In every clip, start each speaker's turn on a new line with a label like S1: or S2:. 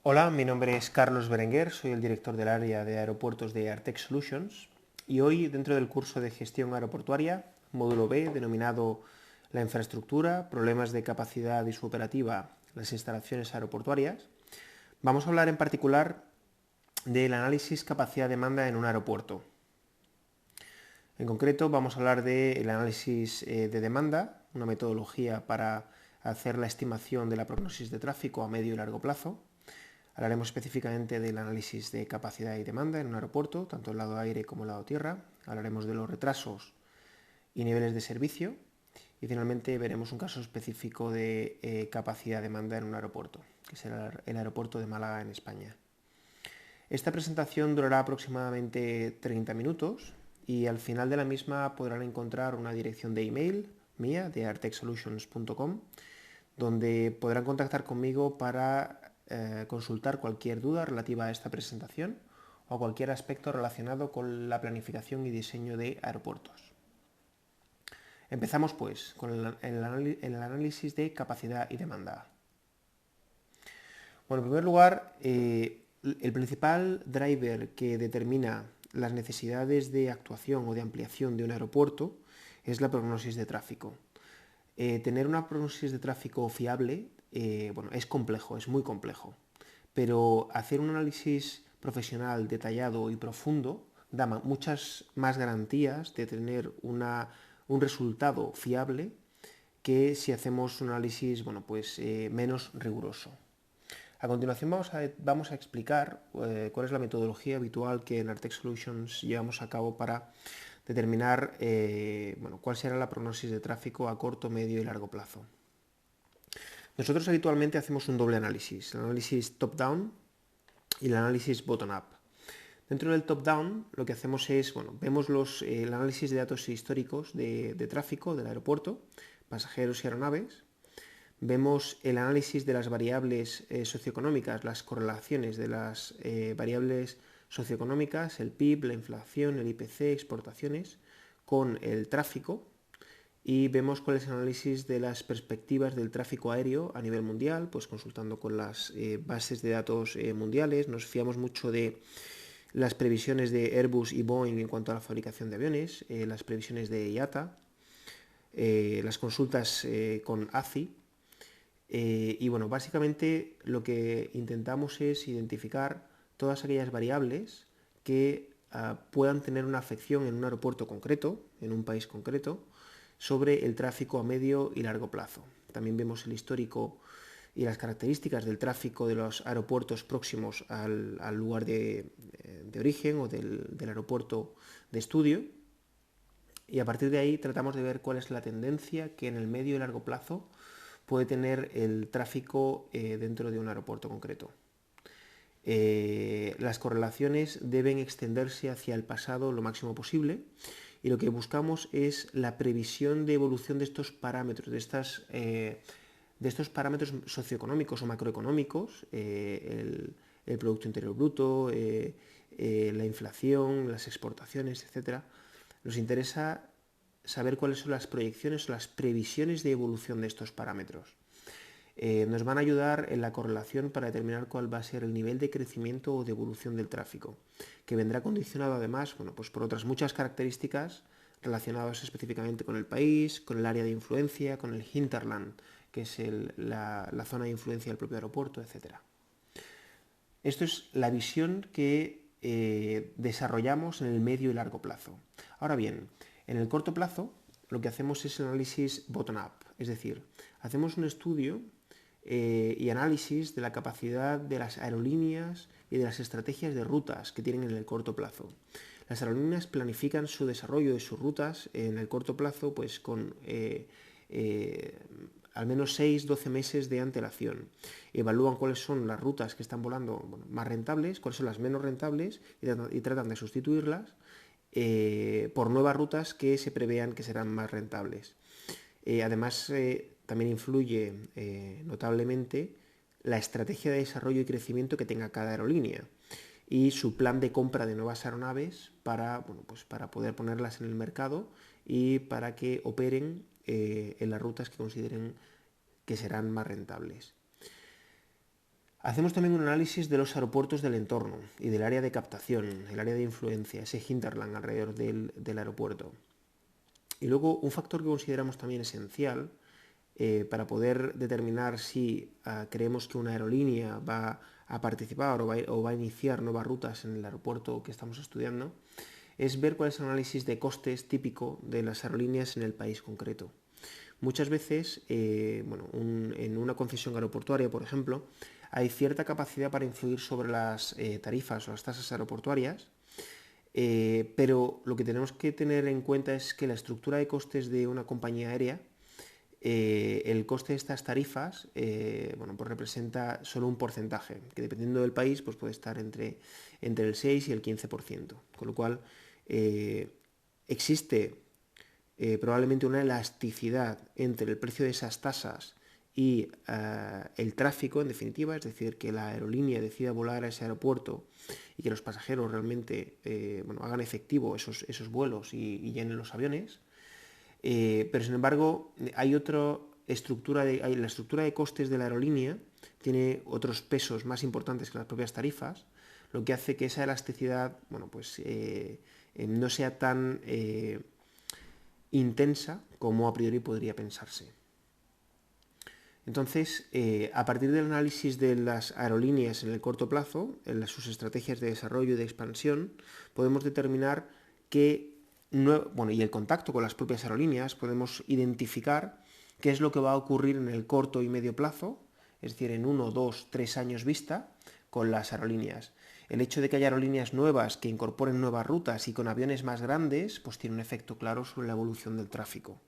S1: Hola, mi nombre es Carlos Berenguer, soy el director del área de aeropuertos de Artec Solutions y hoy dentro del curso de gestión aeroportuaria, módulo B, denominado la infraestructura, problemas de capacidad y su operativa, las instalaciones aeroportuarias, vamos a hablar en particular del análisis capacidad-demanda en un aeropuerto. En concreto vamos a hablar del análisis de demanda, una metodología para hacer la estimación de la prognosis de tráfico a medio y largo plazo. Hablaremos específicamente del análisis de capacidad y demanda en un aeropuerto, tanto el lado aire como el lado tierra. Hablaremos de los retrasos y niveles de servicio. Y finalmente veremos un caso específico de capacidad-demanda en un aeropuerto, que será el aeropuerto de Málaga en España. Esta presentación durará aproximadamente 30 minutos y al final de la misma podrán encontrar una dirección de email mía de artexsolutions.com donde podrán contactar conmigo para consultar cualquier duda relativa a esta presentación o cualquier aspecto relacionado con la planificación y diseño de aeropuertos. Empezamos pues con el análisis de capacidad y demanda. Bueno, en primer lugar, el principal driver que determina las necesidades de actuación o de ampliación de un aeropuerto es la prognosis de tráfico. Tener una prognosis de tráfico fiable bueno, es complejo, es muy complejo, pero hacer un análisis profesional detallado y profundo da muchas más garantías de tener un resultado fiable que si hacemos un análisis bueno, pues, menos riguroso. A continuación vamos a explicar cuál es la metodología habitual que en Artec Solutions llevamos a cabo para determinar bueno, cuál será la prognosis de tráfico a corto, medio y largo plazo. Nosotros habitualmente hacemos un doble análisis, el análisis top-down y el análisis bottom-up. Dentro del top-down lo que hacemos es, bueno, vemos el análisis de datos históricos de tráfico del aeropuerto, pasajeros y aeronaves. Vemos el análisis de las variables socioeconómicas, las correlaciones de las variables socioeconómicas, el PIB, la inflación, el IPC, exportaciones, con el tráfico. Y vemos cuál es el análisis de las perspectivas del tráfico aéreo a nivel mundial, pues consultando con las bases de datos mundiales. Nos fiamos mucho de las previsiones de Airbus y Boeing en cuanto a la fabricación de aviones, las previsiones de IATA, las consultas con ACI. Y bueno, básicamente lo que intentamos es identificar todas aquellas variables que puedan tener una afección en un aeropuerto concreto, en un país concreto, sobre el tráfico a medio y largo plazo. También vemos el histórico y las características del tráfico de los aeropuertos próximos al lugar de origen o del aeropuerto de estudio. Y a partir de ahí tratamos de ver cuál es la tendencia que en el medio y largo plazo puede tener el tráfico dentro de un aeropuerto concreto. Las correlaciones deben extenderse hacia el pasado lo máximo posible y lo que buscamos es la previsión de evolución de estos parámetros, de estos parámetros socioeconómicos o macroeconómicos, el Producto Interior Bruto, la inflación, las exportaciones, etc. Nos interesa saber cuáles son las proyecciones o las previsiones de evolución de estos parámetros. Nos van a ayudar en la correlación para determinar cuál va a ser el nivel de crecimiento o de evolución del tráfico, que vendrá condicionado además bueno, pues por otras muchas características relacionadas específicamente con el país, con el área de influencia, con el hinterland, que es la zona de influencia del propio aeropuerto, etc. Esto es la visión que desarrollamos en el medio y largo plazo. Ahora bien, en el corto plazo lo que hacemos es el análisis bottom-up, es decir, hacemos un estudio y análisis de la capacidad de las aerolíneas y de las estrategias de rutas que tienen en el corto plazo. Las aerolíneas planifican su desarrollo de sus rutas en el corto plazo pues con al menos 6-12 meses de antelación. Evalúan cuáles son las rutas que están volando más rentables, cuáles son las menos rentables y tratan de sustituirlas por nuevas rutas que se prevean que serán más rentables. Además, también influye notablemente la estrategia de desarrollo y crecimiento que tenga cada aerolínea y su plan de compra de nuevas aeronaves para, bueno, pues para poder ponerlas en el mercado y para que operen en las rutas que consideren que serán más rentables. Hacemos también un análisis de los aeropuertos del entorno y del área de captación, el área de influencia, ese hinterland alrededor del aeropuerto. Y luego un factor que consideramos también esencial para poder determinar si creemos que una aerolínea va a participar o va a iniciar nuevas rutas en el aeropuerto que estamos estudiando, es ver cuál es el análisis de costes típico de las aerolíneas en el país concreto. Muchas veces, en una concesión aeroportuaria, por ejemplo, hay cierta capacidad para influir sobre las tarifas o las tasas aeroportuarias, pero lo que tenemos que tener en cuenta es que la estructura de costes de una compañía aérea, el coste de estas tarifas, pues representa solo un porcentaje, que dependiendo del país pues puede estar entre el 6 y el 15%. Con lo cual, existe probablemente una elasticidad entre el precio de esas tasas y el tráfico, en definitiva, es decir, que la aerolínea decida volar a ese aeropuerto y que los pasajeros realmente hagan efectivo esos vuelos y llenen los aviones. Pero sin embargo, hay otra estructura, la estructura de costes de la aerolínea tiene otros pesos más importantes que las propias tarifas, lo que hace que esa elasticidad no sea tan intensa como a priori podría pensarse. Entonces, a partir del análisis de las aerolíneas en el corto plazo, en sus estrategias de desarrollo y de expansión, podemos determinar y el contacto con las propias aerolíneas, podemos identificar qué es lo que va a ocurrir en el corto y medio plazo, es decir, en 1, 2, 3 años vista, con las aerolíneas. El hecho de que haya aerolíneas nuevas que incorporen nuevas rutas y con aviones más grandes, pues tiene un efecto claro sobre la evolución del tráfico.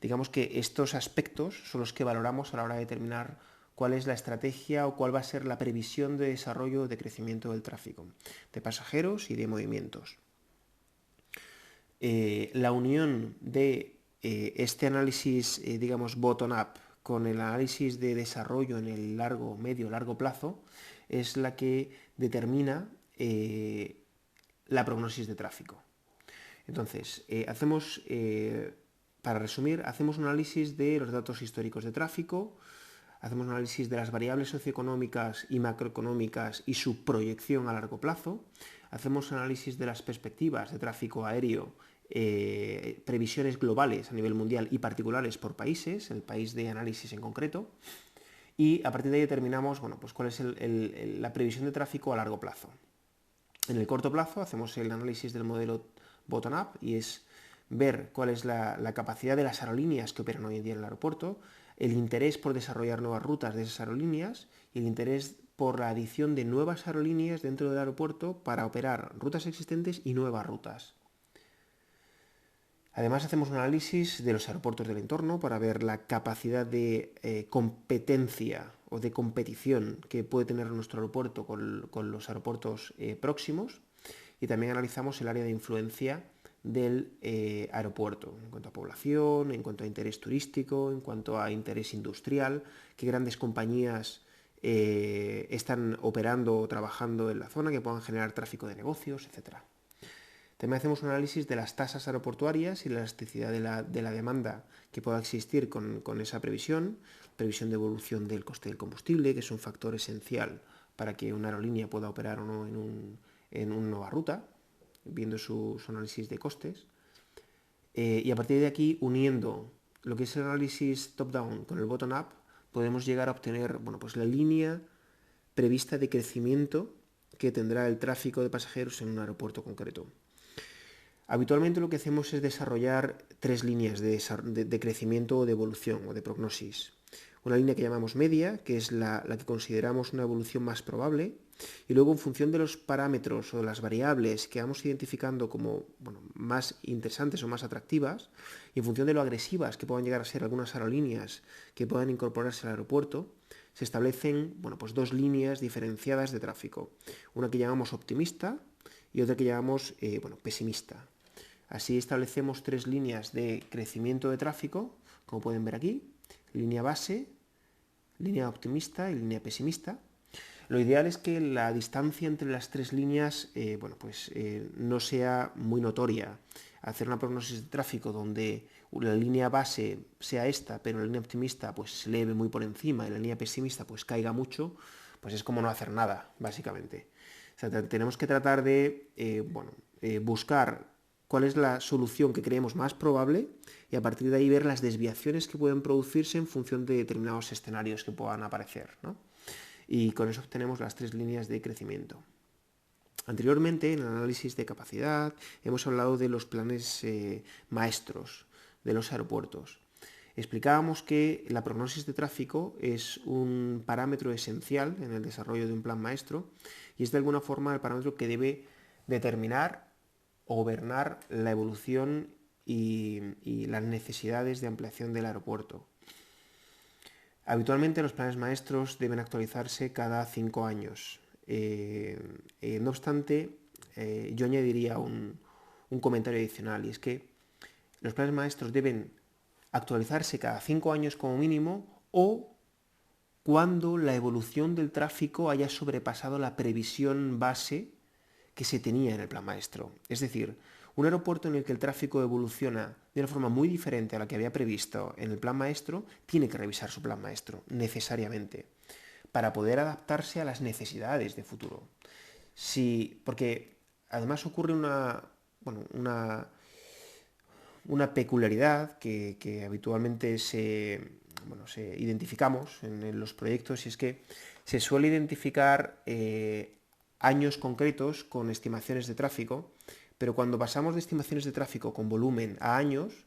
S1: Digamos que estos aspectos son los que valoramos a la hora de determinar cuál es la estrategia o cuál va a ser la previsión de desarrollo o de crecimiento del tráfico, de pasajeros y de movimientos. La unión de este análisis, digamos, bottom-up con el análisis de desarrollo en el medio-largo plazo es la que determina la prognosis de tráfico. Entonces, para resumir, hacemos un análisis de los datos históricos de tráfico, hacemos un análisis de las variables socioeconómicas y macroeconómicas y su proyección a largo plazo, hacemos análisis de las perspectivas de tráfico aéreo, previsiones globales a nivel mundial y particulares por países, el país de análisis en concreto, y a partir de ahí determinamos cuál es la previsión de tráfico a largo plazo. En el corto plazo hacemos el análisis del modelo bottom-up y es ver cuál es la capacidad de las aerolíneas que operan hoy en día en el aeropuerto, el interés por desarrollar nuevas rutas de esas aerolíneas y el interés por la adición de nuevas aerolíneas dentro del aeropuerto para operar rutas existentes y nuevas rutas. Además, hacemos un análisis de los aeropuertos del entorno para ver la capacidad de competencia o de competición que puede tener nuestro aeropuerto con los aeropuertos próximos, y también analizamos el área de influencia del aeropuerto en cuanto a población, en cuanto a interés turístico, en cuanto a interés industrial, qué grandes compañías están operando o trabajando en la zona que puedan generar tráfico de negocios, etc. También hacemos un análisis de las tasas aeroportuarias y la elasticidad de la demanda que pueda existir con esa previsión de evolución del coste del combustible, que es un factor esencial para que una aerolínea pueda operar o no en una nueva ruta, viendo su análisis de costes. Y a partir de aquí, uniendo lo que es el análisis top-down con el bottom-up, podemos llegar a obtener la línea prevista de crecimiento que tendrá el tráfico de pasajeros en un aeropuerto concreto. Habitualmente lo que hacemos es desarrollar 3 líneas de crecimiento o de evolución o de prognosis. Una línea que llamamos media, que es la que consideramos una evolución más probable, y luego en función de los parámetros o de las variables que vamos identificando como más interesantes o más atractivas, y en función de lo agresivas que puedan llegar a ser algunas aerolíneas que puedan incorporarse al aeropuerto, se establecen 2 líneas diferenciadas de tráfico. Una que llamamos optimista y otra que llamamos pesimista. Así establecemos 3 líneas de crecimiento de tráfico, como pueden ver aquí: línea base, línea optimista y línea pesimista. Lo ideal es que la distancia entre las 3 líneas no sea muy notoria. Hacer una prognosis de tráfico donde la línea base sea esta, pero la línea optimista se eleve muy por encima y la línea pesimista caiga mucho, pues es como no hacer nada, básicamente. O sea, tenemos que tratar de buscar cuál es la solución que creemos más probable y a partir de ahí ver las desviaciones que pueden producirse en función de determinados escenarios que puedan aparecer, ¿no? Y con eso obtenemos las 3 líneas de crecimiento. Anteriormente, en el análisis de capacidad, hemos hablado de los planes maestros de los aeropuertos. Explicábamos que la prognosis de tráfico es un parámetro esencial en el desarrollo de un plan maestro y es de alguna forma el parámetro que debe determinar o gobernar la evolución y las necesidades de ampliación del aeropuerto. Habitualmente los planes maestros deben actualizarse cada 5 años. No obstante, yo añadiría un comentario adicional, y es que los planes maestros deben actualizarse cada 5 años como mínimo o cuando la evolución del tráfico haya sobrepasado la previsión base que se tenía en el plan maestro. Es decir, un aeropuerto en el que el tráfico evoluciona de una forma muy diferente a la que había previsto en el plan maestro, tiene que revisar su plan maestro, necesariamente, para poder adaptarse a las necesidades de futuro. Porque además ocurre una peculiaridad que habitualmente se identificamos en los proyectos, y es que se suele identificar años concretos con estimaciones de tráfico, pero cuando pasamos de estimaciones de tráfico con volumen a años,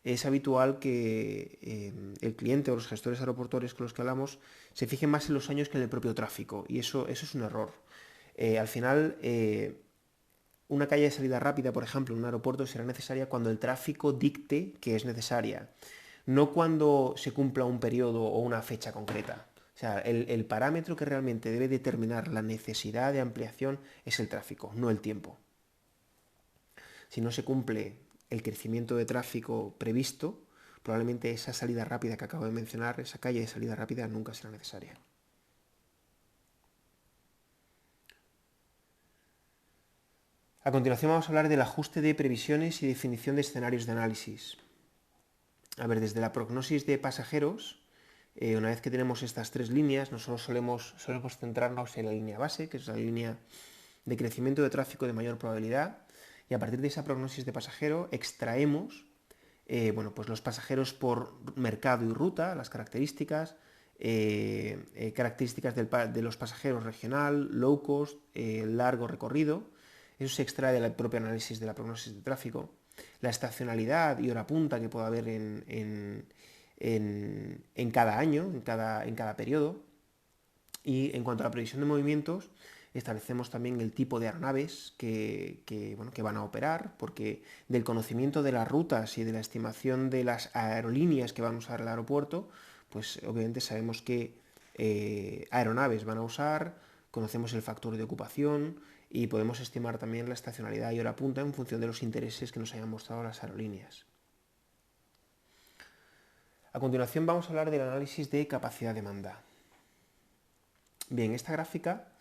S1: es habitual que el cliente o los gestores aeroportuarios con los que hablamos se fijen más en los años que en el propio tráfico, y eso es un error. Al final, una calle de salida rápida, por ejemplo, en un aeropuerto será necesaria cuando el tráfico dicte que es necesaria, no cuando se cumpla un periodo o una fecha concreta. O sea, el parámetro que realmente debe determinar la necesidad de ampliación es el tráfico, no el tiempo. Si no se cumple el crecimiento de tráfico previsto, probablemente esa salida rápida que acabo de mencionar, esa calle de salida rápida, nunca será necesaria. A continuación vamos a hablar del ajuste de previsiones y definición de escenarios de análisis. A ver, desde la prognosis de pasajeros, una vez que tenemos estas 3 líneas, nosotros solemos centrarnos en la línea base, que es la línea de crecimiento de tráfico de mayor probabilidad, y a partir de esa prognosis de pasajero extraemos pues los pasajeros por mercado y ruta, las características, características de los pasajeros regional, low cost, largo recorrido. Eso se extrae del propio análisis de la prognosis de tráfico. La estacionalidad y hora punta que puede haber en cada año, en cada periodo. Y en cuanto a la previsión de movimientos, establecemos también el tipo de aeronaves que van a operar, porque del conocimiento de las rutas y de la estimación de las aerolíneas que van a usar el aeropuerto, pues obviamente sabemos qué aeronaves van a usar, conocemos el factor de ocupación y podemos estimar también la estacionalidad y hora punta en función de los intereses que nos hayan mostrado las aerolíneas. A continuación vamos a hablar del análisis de capacidad-demanda. Bien, esta gráfica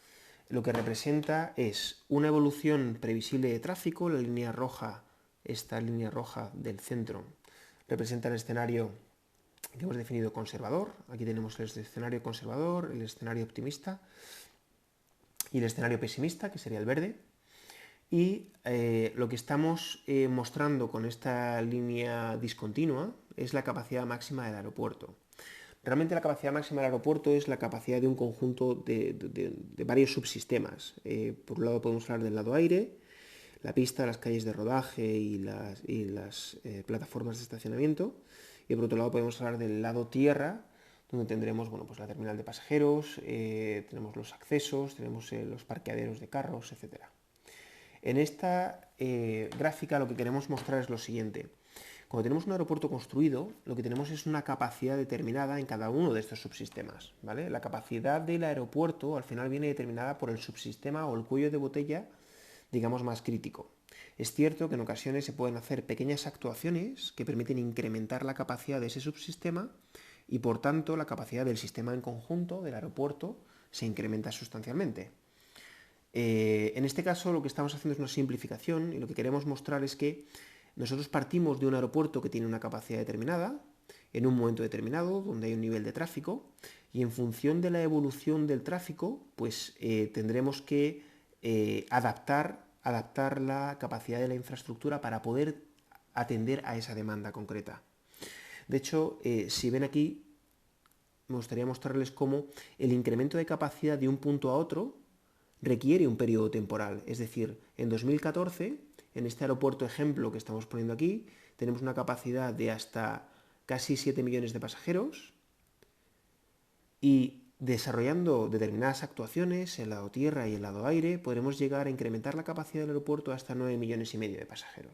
S1: lo que representa es una evolución previsible de tráfico. La línea roja, esta línea roja del centro, representa el escenario que hemos definido conservador. Aquí tenemos el escenario conservador, el escenario optimista y el escenario pesimista, que sería el verde. Y lo que estamos mostrando con esta línea discontinua es la capacidad máxima del aeropuerto. Realmente la capacidad máxima del aeropuerto es la capacidad de un conjunto de varios subsistemas. Por un lado podemos hablar del lado aire, la pista, las calles de rodaje y las plataformas de estacionamiento. Y por otro lado podemos hablar del lado tierra, donde tendremos pues la terminal de pasajeros, tenemos los accesos, tenemos los parqueaderos de carros, etc. En esta gráfica lo que queremos mostrar es lo siguiente. Cuando tenemos un aeropuerto construido, lo que tenemos es una capacidad determinada en cada uno de estos subsistemas, ¿vale? La capacidad del aeropuerto al final viene determinada por el subsistema o el cuello de botella, digamos, más crítico. Es cierto que en ocasiones se pueden hacer pequeñas actuaciones que permiten incrementar la capacidad de ese subsistema y, por tanto, la capacidad del sistema en conjunto, del aeropuerto, se incrementa sustancialmente. En este caso lo que estamos haciendo es una simplificación y lo que queremos mostrar es que nosotros partimos de un aeropuerto que tiene una capacidad determinada, en un momento determinado, donde hay un nivel de tráfico, Y en función de la evolución del tráfico, pues tendremos que adaptar la capacidad de la infraestructura para poder atender a esa demanda concreta. De hecho, si ven aquí, me gustaría mostrarles cómo el incremento de capacidad de un punto a otro requiere un periodo temporal. Es decir, en 2014, en este aeropuerto ejemplo que estamos poniendo aquí, tenemos una capacidad de hasta casi 7 millones de pasajeros y desarrollando determinadas actuaciones, el lado tierra y el lado aire, podremos llegar a incrementar la capacidad del aeropuerto hasta 9 millones y medio de pasajeros.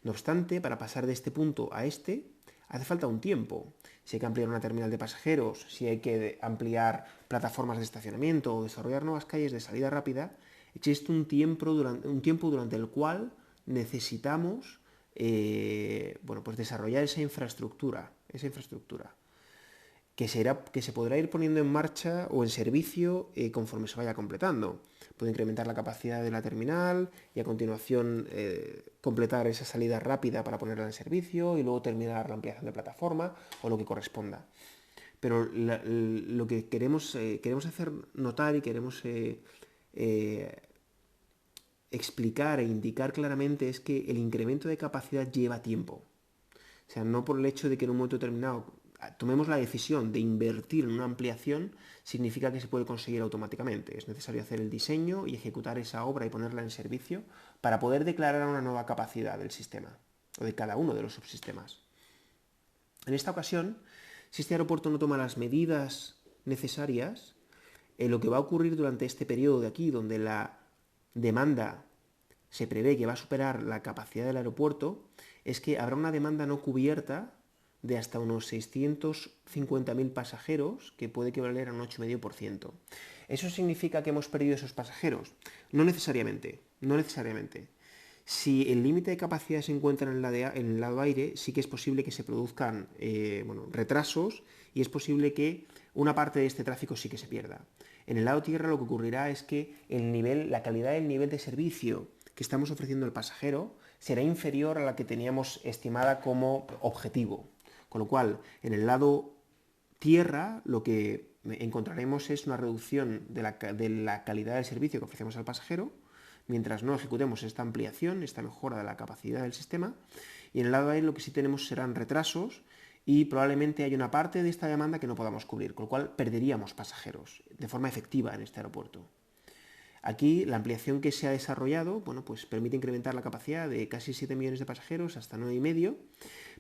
S1: No obstante, para pasar de este punto a este, hace falta un tiempo. Si hay que ampliar una terminal de pasajeros, si hay que ampliar plataformas de estacionamiento o desarrollar nuevas calles de salida rápida, existe un tiempo durante el cual necesitamos pues desarrollar esa infraestructura que se podrá ir poniendo en marcha o en servicio conforme se vaya completando. Puede incrementar la capacidad de la terminal y a continuación completar esa salida rápida para ponerla en servicio y luego terminar la ampliación de plataforma o lo que corresponda. Pero lo que queremos hacer notar y queremos explicar e indicar claramente es que el incremento de capacidad lleva tiempo. O sea, no por el hecho de que en un momento determinado tomemos la decisión de invertir en una ampliación, significa que se puede conseguir automáticamente. Es necesario hacer el diseño y ejecutar esa obra y ponerla en servicio para poder declarar una nueva capacidad del sistema o de cada uno de los subsistemas. En esta ocasión, si este aeropuerto no toma las medidas necesarias, lo que va a ocurrir durante este periodo de aquí, donde la demanda se prevé que va a superar la capacidad del aeropuerto, es que habrá una demanda no cubierta de hasta unos 650.000 pasajeros, que puede equivaler a un 8,5%. ¿Eso significa que hemos perdido esos pasajeros? No necesariamente, no necesariamente. Si el límite de capacidad se encuentra en el lado aire, sí que es posible que se produzcan retrasos y es posible que una parte de este tráfico sí que se pierda. En el lado tierra lo que ocurrirá es que la calidad del nivel de servicio que estamos ofreciendo al pasajero será inferior a la que teníamos estimada como objetivo. Con lo cual, en el lado tierra lo que encontraremos es una reducción de la calidad del servicio que ofrecemos al pasajero, mientras no ejecutemos esta ampliación, esta mejora de la capacidad del sistema. Y en el lado aire lo que sí tenemos serán retrasos y probablemente hay una parte de esta demanda que no podamos cubrir, con lo cual perderíamos pasajeros de forma efectiva en este aeropuerto. Aquí la ampliación que se ha desarrollado pues permite incrementar la capacidad de casi 7 millones de pasajeros hasta 9,5,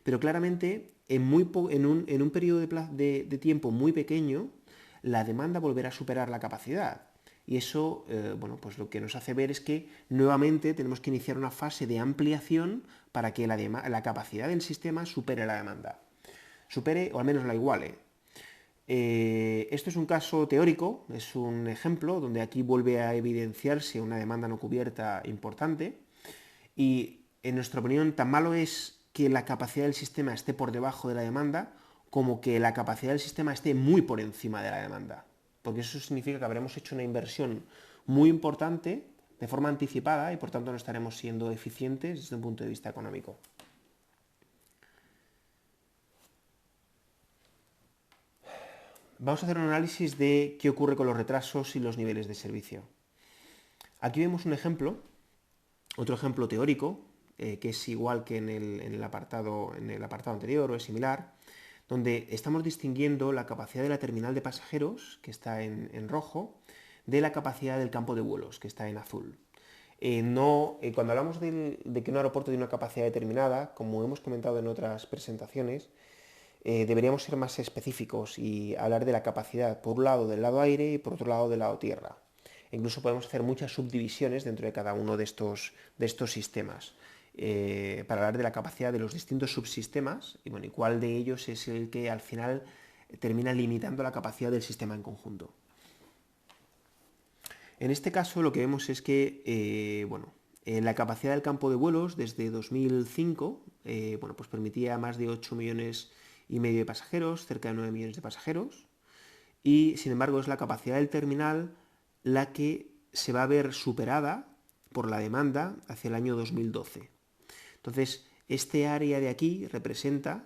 S1: pero claramente en un periodo de tiempo muy pequeño la demanda volverá a superar la capacidad. Y eso pues lo que nos hace ver es que nuevamente tenemos que iniciar una fase de ampliación para que la capacidad del sistema supere la demanda. Supere o al menos la iguale. Esto es un caso teórico, es un ejemplo donde aquí vuelve a evidenciarse una demanda no cubierta importante y en nuestra opinión tan malo es que la capacidad del sistema esté por debajo de la demanda como que la capacidad del sistema esté muy por encima de la demanda, porque eso significa que habremos hecho una inversión muy importante de forma anticipada y por tanto no estaremos siendo eficientes desde un punto de vista económico. Vamos a hacer un análisis de qué ocurre con los retrasos y los niveles de servicio. Aquí vemos un ejemplo, otro ejemplo teórico, que es igual que en el apartado anterior o es similar, donde estamos distinguiendo la capacidad de la terminal de pasajeros, que está en rojo, de la capacidad del campo de vuelos, que está en azul. Cuando hablamos de que un aeropuerto tiene una capacidad determinada, como hemos comentado en otras presentaciones, deberíamos ser más específicos y hablar de la capacidad, por un lado, del lado aire y por otro lado, del lado tierra. Incluso podemos hacer muchas subdivisiones dentro de cada uno de estos sistemas para hablar de la capacidad de los distintos subsistemas y cuál de ellos es el que al final termina limitando la capacidad del sistema en conjunto. En este caso lo que vemos es que la capacidad del campo de vuelos desde 2005 pues permitía más de 8,5 millones de pasajeros, cerca de 9 millones de pasajeros, y sin embargo es la capacidad del terminal la que se va a ver superada por la demanda hacia el año 2012. Entonces, este área de aquí representa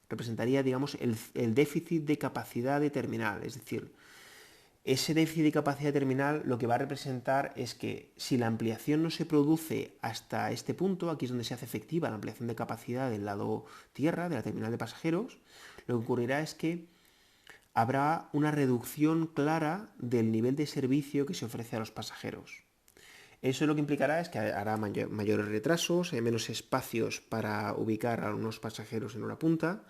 S1: representaría, digamos, el déficit de capacidad de terminal. Es decir, ese déficit de capacidad de terminal lo que va a representar es que si la ampliación no se produce hasta este punto, aquí es donde se hace efectiva la ampliación de capacidad del lado tierra, de la terminal de pasajeros, lo que ocurrirá es que habrá una reducción clara del nivel de servicio que se ofrece a los pasajeros. Eso lo que implicará es que hará mayores retrasos, hay menos espacios para ubicar a unos pasajeros en una punta,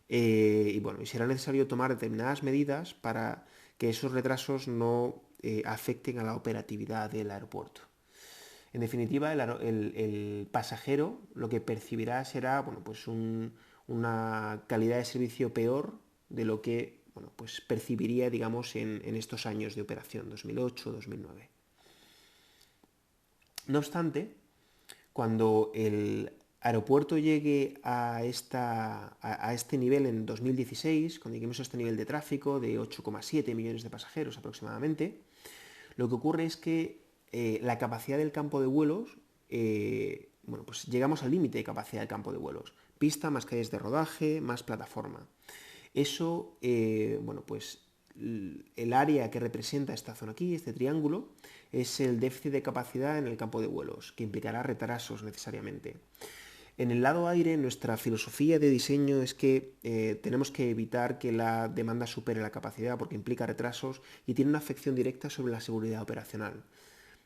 S1: y bueno, y será necesario tomar determinadas medidas para que esos retrasos no afecten a la operatividad del aeropuerto. En definitiva, el pasajero lo que percibirá será, bueno, pues una calidad de servicio peor de lo que, bueno, pues percibiría, digamos, en estos años de operación, 2008-2009. No obstante, cuando el aeropuerto llegue a este nivel en 2016, cuando lleguemos a este nivel de tráfico de 8,7 millones de pasajeros aproximadamente, lo que ocurre es que la capacidad del campo de vuelos, bueno, pues llegamos al límite de capacidad del campo de vuelos. Pista, más calles de rodaje, más plataforma. Eso, bueno, pues el área que representa esta zona aquí, este triángulo, es el déficit de capacidad en el campo de vuelos, que implicará retrasos necesariamente. En el lado aire, nuestra filosofía de diseño es que tenemos que evitar que la demanda supere la capacidad porque implica retrasos y tiene una afección directa sobre la seguridad operacional.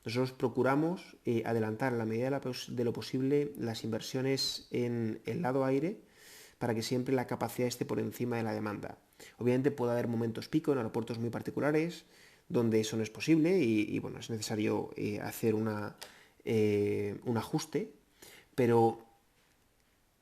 S1: Nosotros procuramos adelantar en la medida de lo posible las inversiones en el lado aire para que siempre la capacidad esté por encima de la demanda. Obviamente puede haber momentos pico en aeropuertos muy particulares donde eso no es posible y bueno, es necesario hacer un ajuste, pero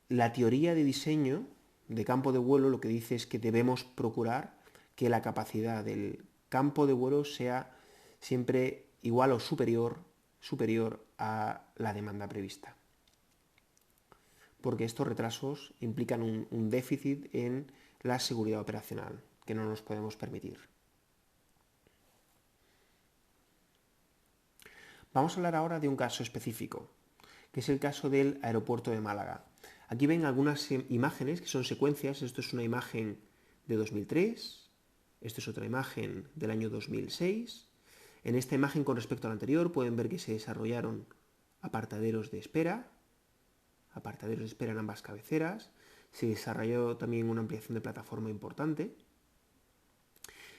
S1: la teoría de diseño de campo de vuelo lo que dice es que debemos procurar que la capacidad del campo de vuelo sea siempre igual o superior a la demanda prevista. Porque estos retrasos implican un déficit en la seguridad operacional que no nos podemos permitir. Vamos a hablar ahora de un caso específico, que es el caso del aeropuerto de Málaga. Aquí ven algunas imágenes que son secuencias. Esto es una imagen de 2003, esto es otra imagen del año 2006. En esta imagen con respecto a la anterior pueden ver que se desarrollaron apartaderos de espera en ambas cabeceras, se desarrolló también una ampliación de plataforma importante.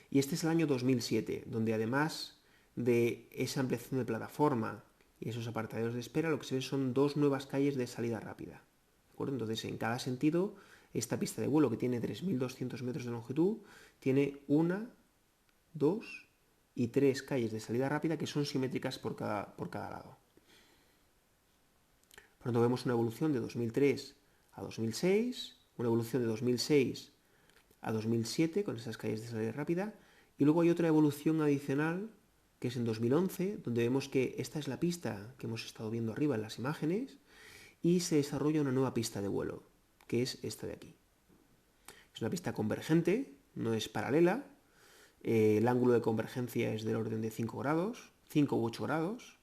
S1: Y este es el año 2007, donde además de esa ampliación de plataforma y esos apartaderos de espera, lo que se ve son dos nuevas calles de salida rápida. ¿De acuerdo? Entonces, en cada sentido, esta pista de vuelo que tiene 3.200 metros de longitud, tiene una, dos y tres calles de salida rápida que son simétricas por cada lado. Por lo tanto, vemos una evolución de 2003 a 2006, una evolución de 2006 a 2007 con esas calles de salida rápida, y luego hay otra evolución adicional que es en 2011, donde vemos que esta es la pista que hemos estado viendo arriba en las imágenes y se desarrolla una nueva pista de vuelo, que es esta de aquí. Es una pista convergente, no es paralela, el ángulo de convergencia es del orden de 5 grados, 5 u 8 grados,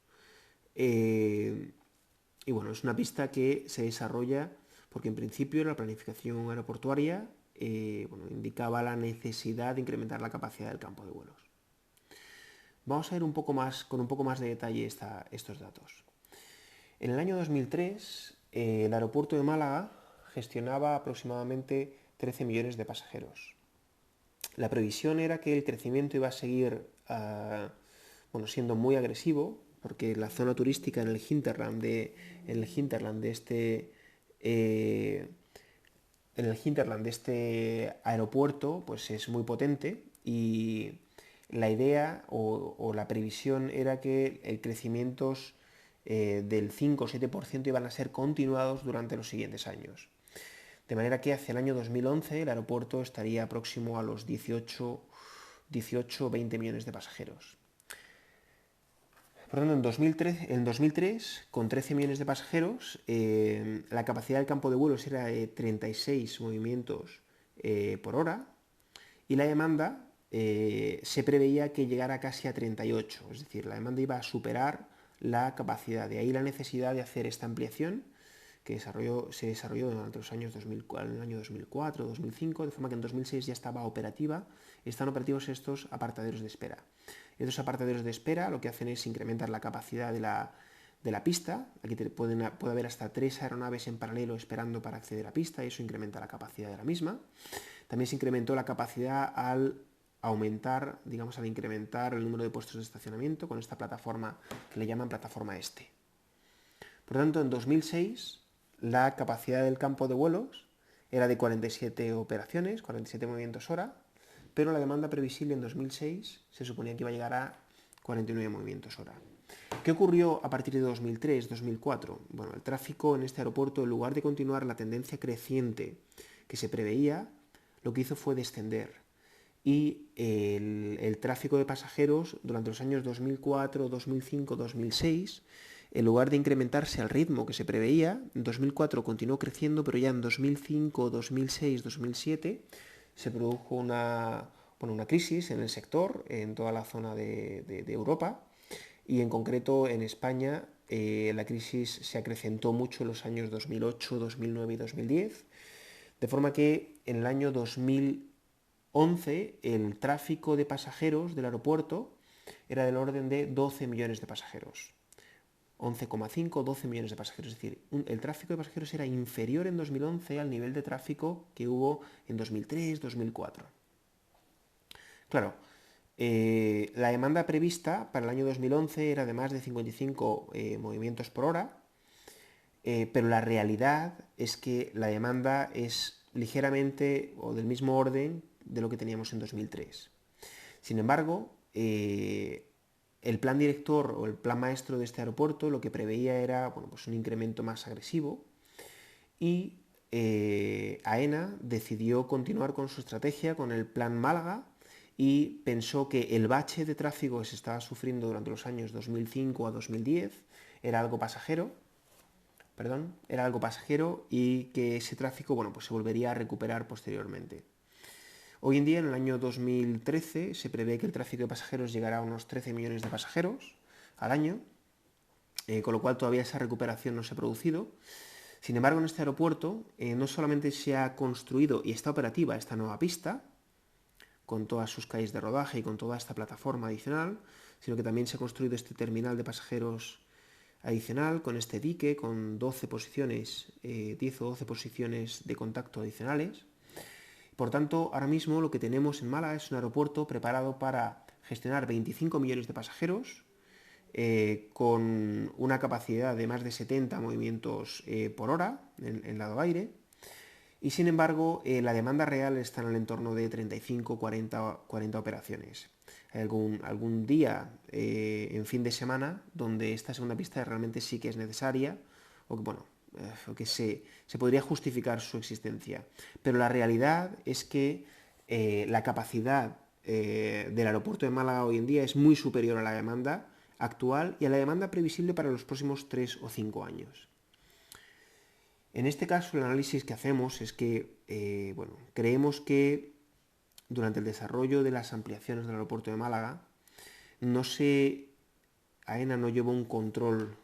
S1: y bueno, es una pista que se desarrolla porque en principio la planificación aeroportuaria bueno, indicaba la necesidad de incrementar la capacidad del campo de vuelos. Vamos a ver con un poco más de detalle estos datos. En el año 2003, el aeropuerto de Málaga gestionaba aproximadamente 13 millones de pasajeros. La previsión era que el crecimiento iba a seguir bueno, siendo muy agresivo, porque la zona turística en el hinterland de este aeropuerto pues es muy potente y la idea o la previsión era que el crecimientos del 5 o 7% iban a ser continuados durante los siguientes años. De manera que hacia el año 2011 el aeropuerto estaría próximo a los 18 o 20 millones de pasajeros. Por lo tanto, en 2003, con 13 millones de pasajeros, la capacidad del campo de vuelos era de 36 movimientos por hora y la demanda se preveía que llegara casi a 38, es decir, la demanda iba a superar la capacidad. De ahí la necesidad de hacer esta ampliación que se desarrolló durante los años el año 2004, 2005, de forma que en 2006 ya estaba operativa. Están operativos estos apartaderos de espera. Estos apartaderos de espera lo que hacen es incrementar la capacidad de la pista. Aquí puede haber hasta 3 aeronaves en paralelo esperando para acceder a la pista, y eso incrementa la capacidad de la misma. También se incrementó la capacidad al incrementar el número de puestos de estacionamiento con esta plataforma que le llaman plataforma este. Por lo tanto, en 2006 la capacidad del campo de vuelos era de 47 operaciones, 47 movimientos hora, pero la demanda previsible en 2006 se suponía que iba a llegar a 49 movimientos hora. ¿Qué ocurrió a partir de 2003-2004? Bueno, el tráfico en este aeropuerto, en lugar de continuar la tendencia creciente que se preveía, lo que hizo fue descender. Y el tráfico de pasajeros durante los años 2004, 2005, 2006, en lugar de incrementarse al ritmo que se preveía, en 2004 continuó creciendo, pero ya en 2005, 2006, 2007 se produjo una crisis en el sector, en toda la zona de Europa, y en concreto en España la crisis se acrecentó mucho en los años 2008, 2009 y 2010, de forma que en el año 2011 el tráfico de pasajeros del aeropuerto era del orden de 12 millones de pasajeros. 11,5, 12 millones de pasajeros. Es decir, el tráfico de pasajeros era inferior en 2011 al nivel de tráfico que hubo en 2003, 2004. Claro, la demanda prevista para el año 2011 era de más de 55 movimientos por hora, pero la realidad es que la demanda es ligeramente o del mismo orden de lo que teníamos en 2003. Sin embargo, el plan director o el plan maestro de este aeropuerto lo que preveía era un incremento más agresivo, y AENA decidió continuar con su estrategia, con el plan Málaga, y pensó que el bache de tráfico que se estaba sufriendo durante los años 2005 a 2010 era algo pasajero, y que ese tráfico se volvería a recuperar posteriormente. Hoy en día, en el año 2013, se prevé que el tráfico de pasajeros llegará a unos 13 millones de pasajeros al año, con lo cual todavía esa recuperación no se ha producido. Sin embargo, en este aeropuerto no solamente se ha construido y está operativa esta nueva pista, con todas sus calles de rodaje y con toda esta plataforma adicional, sino que también se ha construido este terminal de pasajeros adicional, con este dique, con 10 o 12 posiciones de contacto adicionales. Por tanto, ahora mismo lo que tenemos en Málaga es un aeropuerto preparado para gestionar 25 millones de pasajeros, con una capacidad de más de 70 movimientos por hora en lado aire, y sin embargo la demanda real está en el entorno de 35, 40 operaciones. Hay algún día en fin de semana donde esta segunda pista realmente sí que es necesaria, o que se podría justificar su existencia. Pero la realidad es que la capacidad del aeropuerto de Málaga hoy en día es muy superior a la demanda actual y a la demanda previsible para los próximos 3 o 5 años. En este caso, el análisis que hacemos es que creemos que durante el desarrollo de las ampliaciones del aeropuerto de Málaga, AENA no llevó un control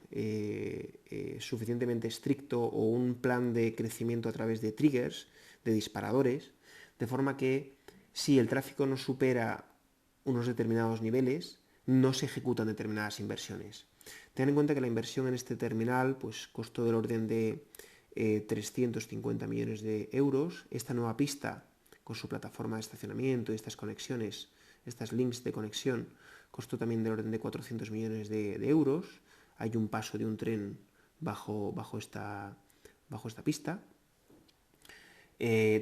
S1: suficientemente estricto o un plan de crecimiento a través de triggers, de disparadores, de forma que si el tráfico no supera unos determinados niveles, no se ejecutan determinadas inversiones. Ten en cuenta que la inversión en este terminal costó del orden de 350 millones de euros. Esta nueva pista, con su plataforma de estacionamiento y estas conexiones, estas links de conexión, costó también del orden de 400 millones de euros. Hay un paso de un tren bajo esta pista.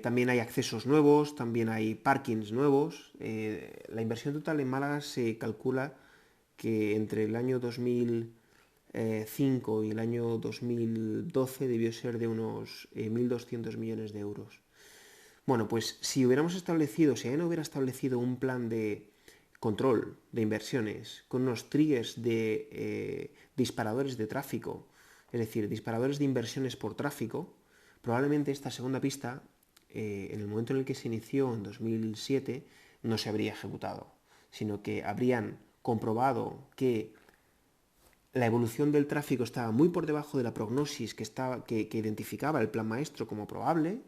S1: También hay accesos nuevos, también hay parkings nuevos. La inversión total en Málaga se calcula que entre el año 2005 y el año 2012 debió ser de unos 1.200 millones de euros. Bueno, pues si AENA hubiera establecido un plan de control de inversiones con unos triggers de disparadores de tráfico, es decir, disparadores de inversiones por tráfico, probablemente esta segunda pista, en el momento en el que se inició en 2007, no se habría ejecutado, sino que habrían comprobado que la evolución del tráfico estaba muy por debajo de la prognosis que identificaba el plan maestro como probable,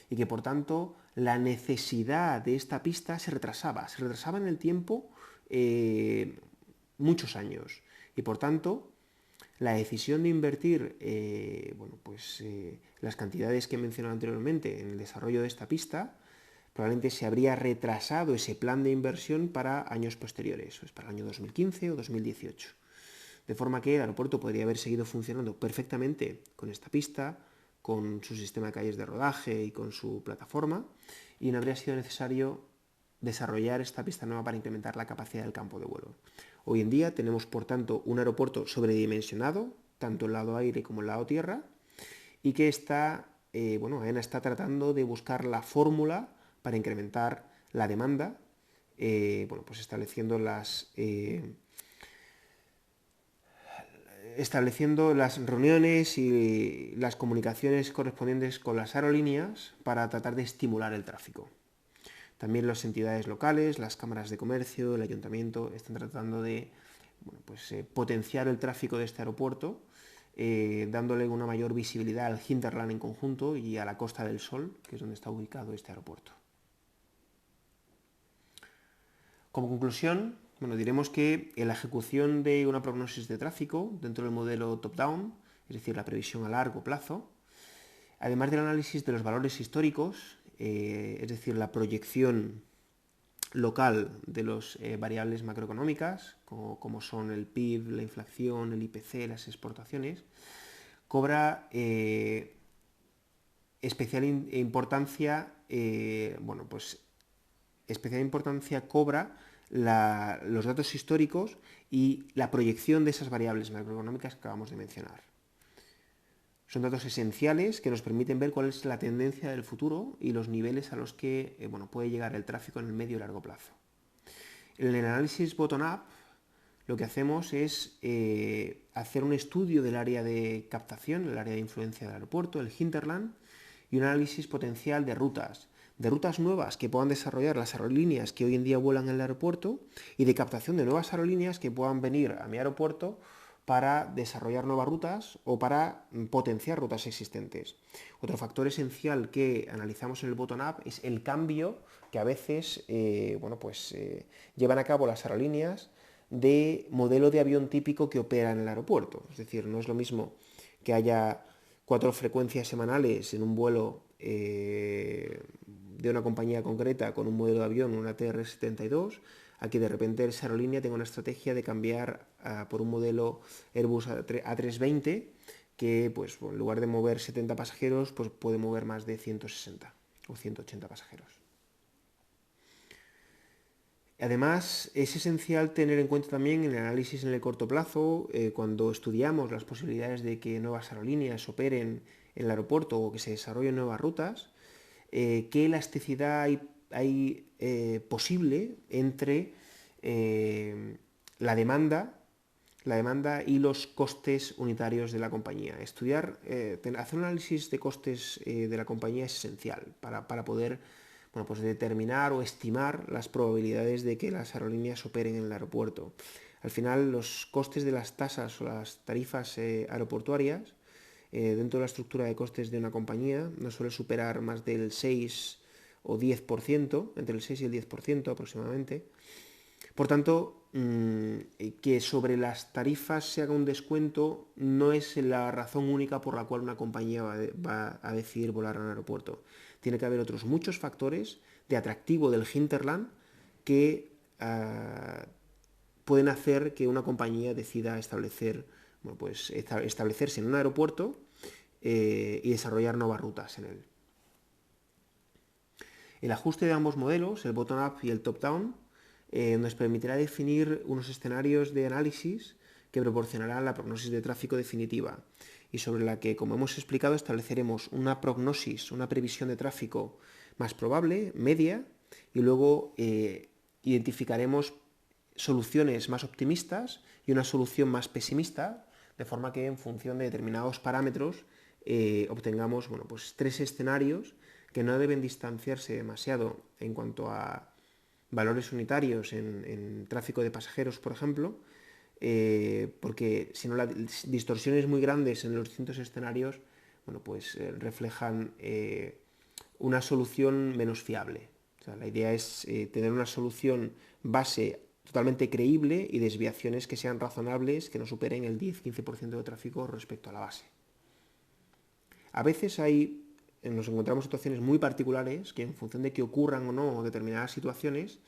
S1: y que por tanto la necesidad de esta pista se retrasaba en el tiempo muchos años. Y por tanto, la decisión de invertir las cantidades que he mencionado anteriormente en el desarrollo de esta pista, probablemente se habría retrasado ese plan de inversión para años posteriores, pues para el año 2015 o 2018. De forma que el aeropuerto podría haber seguido funcionando perfectamente con esta pista, con su sistema de calles de rodaje y con su plataforma, y no habría sido necesario desarrollar esta pista nueva para incrementar la capacidad del campo de vuelo. Hoy en día tenemos, por tanto, un aeropuerto sobredimensionado, tanto el lado aire como el lado tierra, y que AENA está tratando de buscar la fórmula para incrementar la demanda, estableciendo las reuniones y las comunicaciones correspondientes con las aerolíneas para tratar de estimular el tráfico. También las entidades locales, las cámaras de comercio, el ayuntamiento, están tratando de potenciar el tráfico de este aeropuerto, dándole una mayor visibilidad al hinterland en conjunto y a la Costa del Sol, que es donde está ubicado este aeropuerto. Como conclusión, diremos que en la ejecución de una prognosis de tráfico dentro del modelo top-down, es decir, la previsión a largo plazo, además del análisis de los valores históricos, es decir, la proyección local de las variables macroeconómicas, como son el PIB, la inflación, el IPC, las exportaciones, cobra especial importancia cobra los datos históricos y la proyección de esas variables macroeconómicas que acabamos de mencionar. Son datos esenciales que nos permiten ver cuál es la tendencia del futuro y los niveles a los que puede llegar el tráfico en el medio y largo plazo. En el análisis bottom-up, lo que hacemos es hacer un estudio del área de captación, el área de influencia del aeropuerto, el hinterland, y un análisis potencial de rutas nuevas que puedan desarrollar las aerolíneas que hoy en día vuelan en el aeropuerto, y de captación de nuevas aerolíneas que puedan venir a mi aeropuerto para desarrollar nuevas rutas o para potenciar rutas existentes. Otro factor esencial que analizamos en el bottom-up es el cambio que a veces llevan a cabo las aerolíneas de modelo de avión típico que opera en el aeropuerto. Es decir, no es lo mismo que haya 4 frecuencias semanales en un vuelo de una compañía concreta con un modelo de avión, una TR-72, a que de repente esa aerolínea tenga una estrategia de cambiar por un modelo Airbus A320 que en lugar de mover 70 pasajeros puede mover más de 160 o 180 pasajeros. Además, es esencial tener en cuenta también el análisis en el corto plazo, cuando estudiamos las posibilidades de que nuevas aerolíneas operen en el aeropuerto o que se desarrollen nuevas rutas, qué elasticidad hay posible entre la demanda y los costes unitarios de la compañía. Hacer un análisis de costes de la compañía es esencial para poder determinar o estimar las probabilidades de que las aerolíneas operen en el aeropuerto. Al final, los costes de las tasas o las tarifas aeroportuarias dentro de la estructura de costes de una compañía no suele superar más del 6 o 10%, entre el 6 y el 10% aproximadamente. Por tanto, que sobre las tarifas se haga un descuento no es la razón única por la cual una compañía va a decidir volar a un aeropuerto. Tiene que haber otros muchos factores de atractivo del hinterland que pueden hacer que una compañía decida establecerse en un aeropuerto y desarrollar nuevas rutas en él. El ajuste de ambos modelos, el bottom-up y el top-down, nos permitirá definir unos escenarios de análisis que proporcionarán la prognosis de tráfico definitiva y sobre la que, como hemos explicado, estableceremos una prognosis, una previsión de tráfico más probable, media, y luego identificaremos soluciones más optimistas y una solución más pesimista, de forma que en función de determinados parámetros obtengamos 3 escenarios que no deben distanciarse demasiado en cuanto a valores unitarios en tráfico de pasajeros, por ejemplo, porque si no las distorsiones muy grandes en los distintos escenarios, bueno, pues reflejan una solución menos fiable. O sea, la idea es tener una solución base totalmente creíble y desviaciones que sean razonables, que no superen el 10-15% de tráfico respecto a la base. A veces nos encontramos situaciones muy particulares que en función de que ocurran o no determinadas situaciones,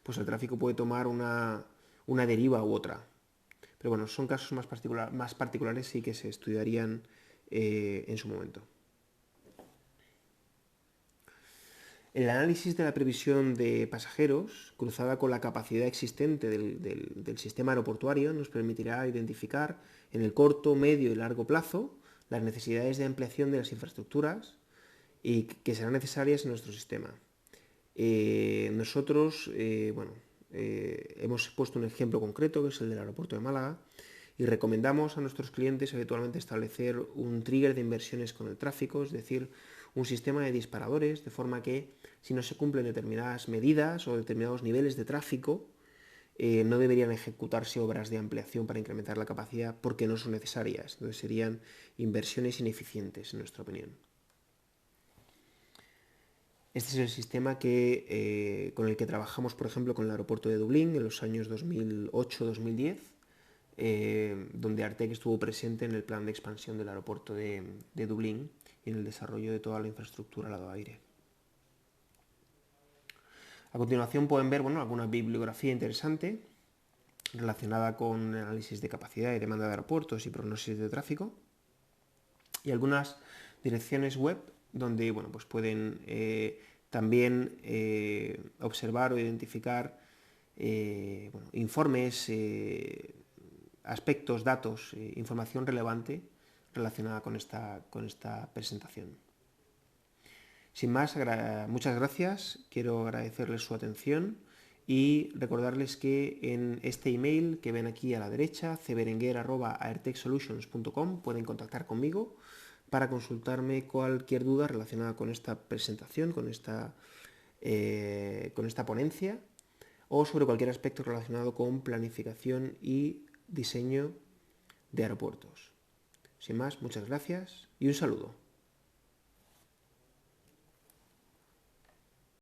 S1: pues el tráfico puede tomar una deriva u otra. Pero bueno, son casos más particulares y que se estudiarían en su momento. El análisis de la previsión de pasajeros, cruzada con la capacidad existente del sistema aeroportuario, nos permitirá identificar en el corto, medio y largo plazo las necesidades de ampliación de las infraestructuras y que serán necesarias en nuestro sistema. Nosotros, hemos puesto un ejemplo concreto, que es el del aeropuerto de Málaga, y recomendamos a nuestros clientes habitualmente establecer un trigger de inversiones con el tráfico, es decir, un sistema de disparadores, de forma que si no se cumplen determinadas medidas o determinados niveles de tráfico, no deberían ejecutarse obras de ampliación para incrementar la capacidad porque no son necesarias. Entonces serían inversiones ineficientes, en nuestra opinión. Este es el sistema con el que trabajamos, por ejemplo, con el aeropuerto de Dublín en los años 2008-2010, donde Artec estuvo presente en el plan de expansión del aeropuerto de Dublín y en el desarrollo de toda la infraestructura lado-aire. A continuación pueden ver alguna bibliografía interesante relacionada con análisis de capacidad y demanda de aeropuertos y prognosis de tráfico, y algunas direcciones web donde pues pueden también observar o identificar informes, aspectos, datos, información relevante relacionada con esta presentación. Sin más, muchas gracias, quiero agradecerles su atención y recordarles que en este email que ven aquí a la derecha, cberenguer@airtechsolutions.com, pueden contactar conmigo para consultarme cualquier duda relacionada con esta presentación, con esta ponencia, o sobre cualquier aspecto relacionado con planificación y diseño de aeropuertos. Sin más, muchas gracias y un saludo.